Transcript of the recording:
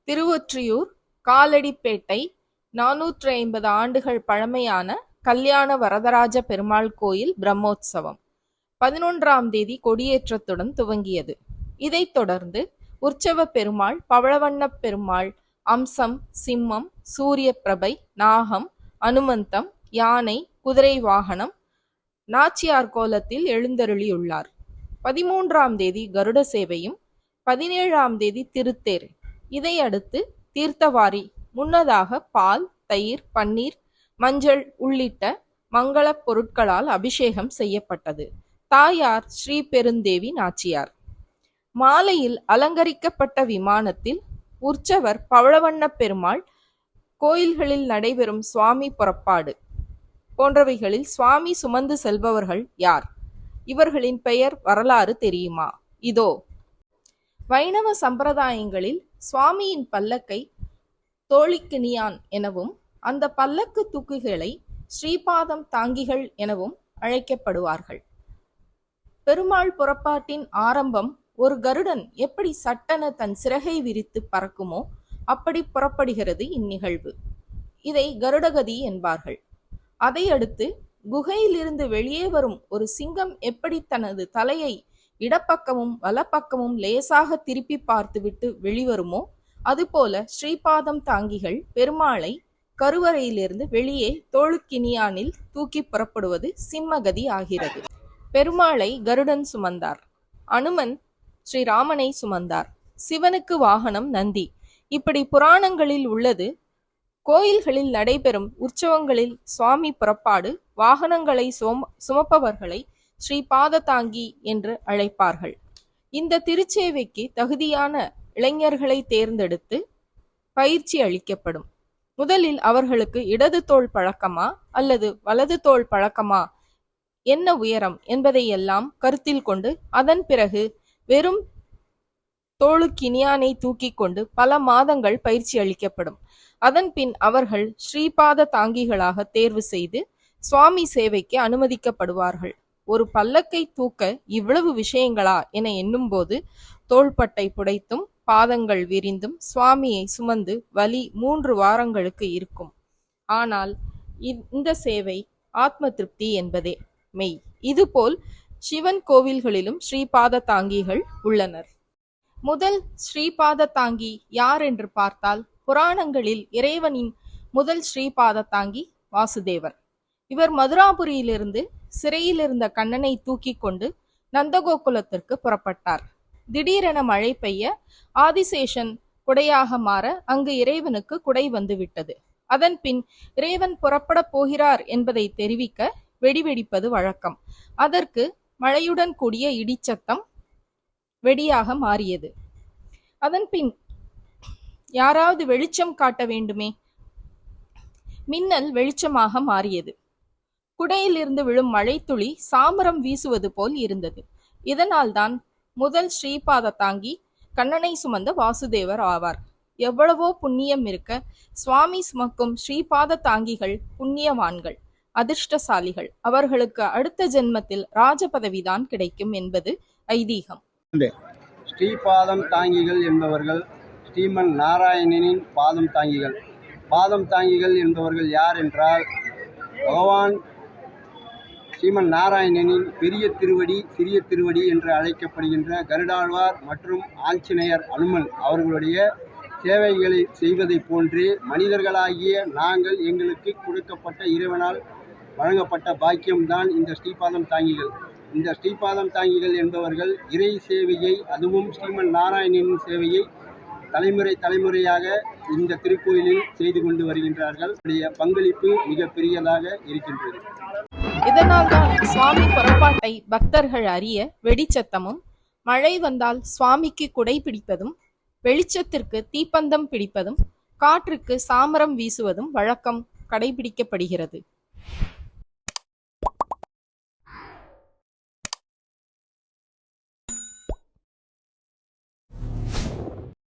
திருவொற்றியூர் காலடிப்பேட்டை 450 ஆண்டுகள் பழமையான கல்யாண வரதராஜ பெருமாள் கோயில் பிரம்மோற்சவம் 11ஆம் தேதி கொடியேற்றத்துடன் துவங்கியது. இதைத் தொடர்ந்து உற்சவ பெருமாள், பவளவண்ணப் பெருமாள், அம்சம், சிம்மம், சூரிய பிரபை, நாகம், அனுமந்தம், யானை, குதிரை வாகனம், நாச்சியார் கோலத்தில் எழுந்தருளியுள்ளார். 13ஆம் தேதி கருட சேவையும், 17ஆம் தேதி திருத்தேர். இதையடுத்து தீர்த்தவாரி, முன்னதாக பால், தயிர், பன்னீர், மஞ்சள் உள்ளிட்ட மங்களப் பொருட்களால் அபிஷேகம் செய்யப்பட்டது. தாயார் ஸ்ரீ பெருந்தேவி நாச்சியார். மாலையில் அலங்கரிக்கப்பட்ட விமானத்தில் உற்சவர் பவளவண்ணப் பெருமாள், கோயில்களில் நடைபெறும் சுவாமி புறப்பாடு போன்றவைகளில் சுவாமி சுமந்து செல்பவர்கள் யார்? இவர்களின் பெயர், வரலாறு தெரியுமா? இதோ. வைணவ சம்பிரதாயங்களில் சுவாமியின் பல்லக்கை தோழிக்கினியான் எனவும், அந்த பல்லக்கு தூக்குகளை ஸ்ரீபாதம் தாங்கிகள் எனவும் அழைக்கப்படுவார்கள். பெருமாள் புறப்பாட்டின் ஆரம்பம் ஒரு கருடன் எப்படி சட்டென தன் சிறகை விரித்து பறக்குமோ அப்படி புறப்படுகிறது இந்நிகழ்வு. இதை கருடகதி என்பார்கள். அதையடுத்து குகையிலிருந்து வெளியே வரும் ஒரு சிங்கம் எப்படி தனது தலையை இடப்பக்கமும் வலப்பக்கமும் லேசாக திருப்பி பார்த்துவிட்டு வெளிவருமோ அதுபோல ஸ்ரீபாதம் தாங்கிகள் பெருமாளை கருவறையிலிருந்து வெளியே தோளுக்கினியானில் தூக்கி புறப்படுவது சிம்மகதி ஆகிறது. பெருமாளை கருடன் சுமந்தார். அனுமன் ஸ்ரீராமனை சுமந்தார். சிவனுக்கு வாகனம் நந்தி. இப்படி புராணங்களில் உள்ளது. கோயில்களில் நடைபெறும் உற்சவங்களில் சுவாமி புறப்பாடு வாகனங்களை சுமப்பவர்களை ஸ்ரீபாத தாங்கி என்று அழைப்பார்கள். இந்த திருச்சேவைக்கு தகுதியான இளைஞர்களை தேர்ந்தெடுத்து பயிற்சி அளிக்கப்படும். முதலில் அவர்களுக்கு இடது தோள் பழக்கமா அல்லது வலது தோள் பழக்கமா, என்ன உயரம் என்பதையெல்லாம் கருத்தில் கொண்டு அதன் பிறகு வெறும் தோளுக்கினியானை தூக்கி கொண்டு பல மாதங்கள் பயிற்சி அளிக்கப்படும். அதன் பின் அவர்கள் ஸ்ரீபாத தாங்கிகளாக தேர்வு செய்து சுவாமி சேவைக்கு அனுமதிக்கப்படுவார்கள். ஒரு பல்லக்கை தூக்க இவ்வளவு விஷயங்களா என எண்ணும்போது தோள்பட்டை புடைத்தும் பாதங்கள் விரிந்தும் சுவாமியை சுமந்து வலி 3 வாரங்களுக்கு இருக்கும். ஆனால் இந்த சேவை ஆத்ம திருப்தி என்பதே மெய். இதுபோல் சிவன் கோவில்களிலும் ஸ்ரீபாத தாங்கிகள் உள்ளனர். முதல் ஸ்ரீபாத தாங்கி யார் என்று பார்த்தால், புராணங்களில் இறைவனின் முதல் ஸ்ரீபாத தாங்கி வாசுதேவர். இவர் மதுராபுரியிலிருந்து சிறையில் இருந்த கண்ணனை தூக்கி கொண்டு நந்தகோகுலத்திற்கு புறப்பட்டார். திடீரென மழை பெய்ய ஆதிசேஷன் குடையாக மாற அங்கு இறைவனுக்கு குடை வந்துவிட்டது. அதன் பின் இறைவன் புறப்பட போகிறார் என்பதை தெரிவிக்க வெடிவெடிப்பது வழக்கம். அதற்கு மழையுடன் கூடிய இடிச்சத்தம் வெடியாக மாறியது. அதன் பின் யாராவது வெளிச்சம் காட்ட வேண்டுமே, மின்னல் வெளிச்சமாக மாறியது. குடையிலிருந்து விழும் மழை துளி சாமரம் வீசுவது போல் இருந்தது. இதனால்தான் முதல் ஸ்ரீபாத தாங்கி கண்ணனை சுமந்த வாசுதேவர் ஆவார். எவ்வளவோ புண்ணியம் இருக்க சுவாமி சுமக்கும் ஸ்ரீபாத தாங்கிகள் புண்ணியவான்கள், அதிர்ஷ்டசாலிகள். அவர்களுக்கு அடுத்த ஜென்மத்தில் ராஜ பதவிதான் கிடைக்கும் என்பது ஐதீகம். ஸ்ரீபாதம் தாங்கிகள் என்பவர்கள் ஸ்ரீமன் நாராயணனின் பாதம் தாங்கிகள். பாதம் தாங்கிகள் என்பவர்கள் யார் என்றால், பகவான் ஸ்ரீமன் நாராயணனின் பெரிய திருவடி, சிறிய திருவடி என்று அழைக்கப்படுகின்ற கருடாழ்வார் மற்றும் ஆஞ்சநேயர் அனுமன் அவர்களுடைய சேவைகளை செய்வதை போன்றே மனிதர்களாகிய நாங்கள் எங்களுக்கு கொடுக்கப்பட்ட இறைவனால் வழங்கப்பட்ட பாக்கியம்தான் இந்த ஸ்ரீபாதம் தாங்கிகள். இந்த ஸ்ரீபாதம் தாங்கிகள் என்பவர்கள் இறை சேவையை, அதுவும் ஸ்ரீமன் நாராயணனின் சேவையை தலைமுறையாக இந்த திருக்கோயிலில் செய்து கொண்டு வருகின்றார்கள். பங்களிப்பு மிக பெரியதாக இருக்கின்றது. இதனால்தான் சுவாமி புறப்பாட்டை பக்தர்கள் அறிய வெடிச்சத்தமும், மழை வந்தால் சுவாமிக்கு குடை பிடிப்பதும், வெளிச்சத்திற்கு தீப்பந்தம் பிடிப்பதும், காற்றுக்கு சாமரம் வீசுவதும் வழக்கம் கடைபிடிக்கப்படுகிறது.